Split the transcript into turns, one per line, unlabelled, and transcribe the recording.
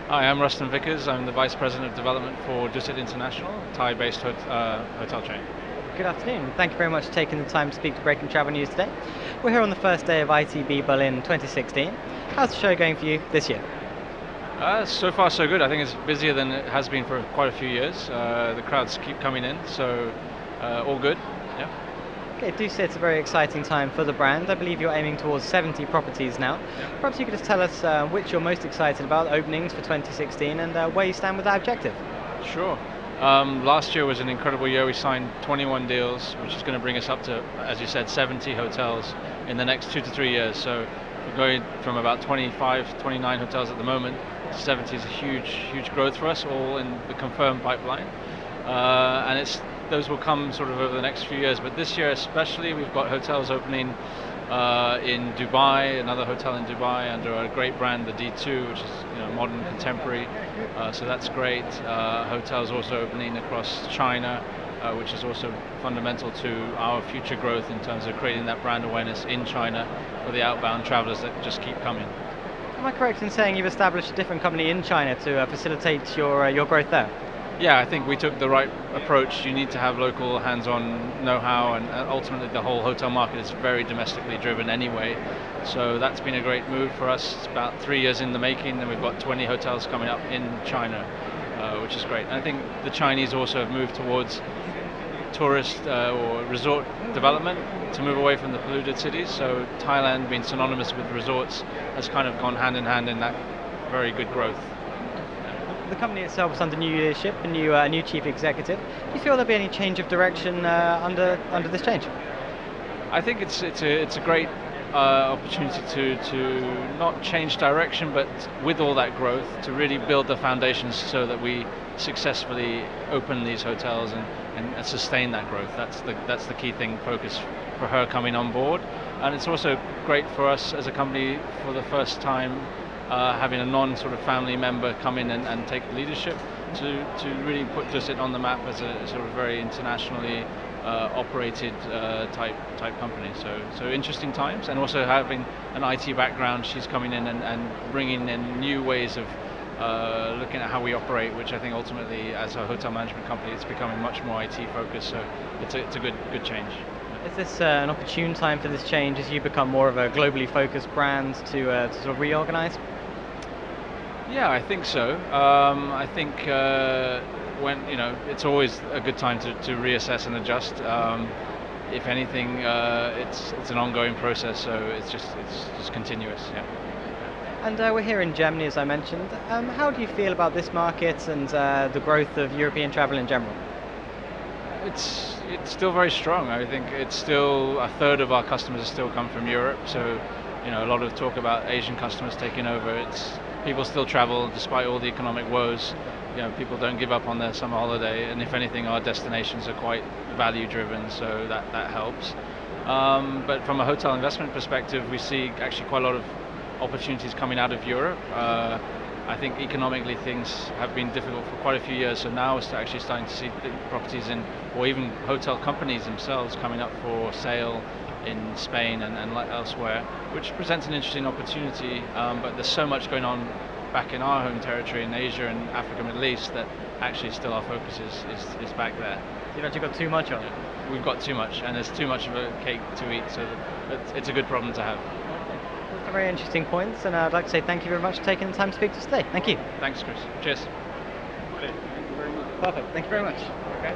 Hi, I'm Rustom Vickers. I'm the Vice President of Development for Dusit International, Thai-based hotel chain.
Good afternoon. Thank you very much for taking the time to speak to Breaking Travel News today. We're here on the first day of ITB Berlin 2016. How's the show going for you this year?
So far so good. I think it's busier than it has been for quite a few years. The crowds keep coming in, so all good. Yeah.
Okay, do say it's a very exciting time for the brand. I believe you're aiming towards 70 properties now.
Yeah.
Perhaps you could just tell us which you're most excited about, openings for 2016, and where you stand with that objective.
Sure. Last year was an incredible year. We signed 21 deals, which is going to bring us up to, as you said, 70 hotels in the next 2 to 3 years. So we're going from about 25, 29 hotels at the moment. 70 is a huge growth for us, all in the confirmed pipeline. And those will come sort of over the next few years. But this year especially, we've got hotels opening in Dubai, another hotel in Dubai under a great brand, the D2, which is modern contemporary. So that's great. Hotels also opening across China, which is also fundamental to our future growth in terms of creating that brand awareness in China for the outbound travelers that just keep coming.
Am I correct in saying you've established a different company in China to facilitate your growth there?
Yeah, I think we took the right approach. You need to have local hands-on know-how, and ultimately the whole hotel market is very domestically driven anyway. So that's been a great move for us. It's about 3 years in the making, and we've got 20 hotels coming up in China, which is great. And I think the Chinese also have moved towards tourist or resort development to move away from the polluted cities. So Thailand, being synonymous with resorts, has kind of gone hand in hand in that very good growth.
The company itself is under new leadership, a new chief executive. Do you feel there'll be any change of direction under this change?
I think it's a great opportunity to not change direction, but with all that growth, to really build the foundations so that we successfully open these hotels and sustain that growth. That's the key thing, focus for her coming on board. And it's also great for us as a company for the first time, having a non-sort of family member come in and take leadership to really put Dusit on the map as a sort of very internationally operated type company. So interesting times, and also having an IT background, she's coming in and bringing in new ways of looking at how we operate, which I think ultimately, as a hotel management company, it's becoming much more IT focused. So it's a good change.
Is this an opportune time for this change as you become more of a globally focused brand to sort of reorganize?
Yeah, I think so. I think when it's always a good time to reassess and adjust. If anything, it's an ongoing process, so it's just continuous. Yeah.
And we're here in Germany, as I mentioned. How do you feel about this market and the growth of European travel in general?
It's still very strong. I think it's still a third of our customers still come from Europe. So a lot of talk about Asian customers taking over. People still travel despite all the economic woes. People don't give up on their summer holiday, and if anything, our destinations are quite value driven, so that helps. But from a hotel investment perspective, we see actually quite a lot of opportunities coming out of Europe. I think economically things have been difficult for quite a few years, so now we're actually starting to see properties or even hotel companies themselves coming up for sale in Spain and elsewhere, which presents an interesting opportunity. But there's so much going on back in our home territory in Asia and Africa, Middle East, that actually still our focus is back there.
You've actually got too much on it.
We've got too much, and there's too much of a cake to eat, so it's a good problem to have.
Those are very interesting points, and I'd like to say thank you very much for taking the time to speak to us today. Thank you.
Thanks, Chris. Cheers.
Perfect. Thank you very much.
Okay.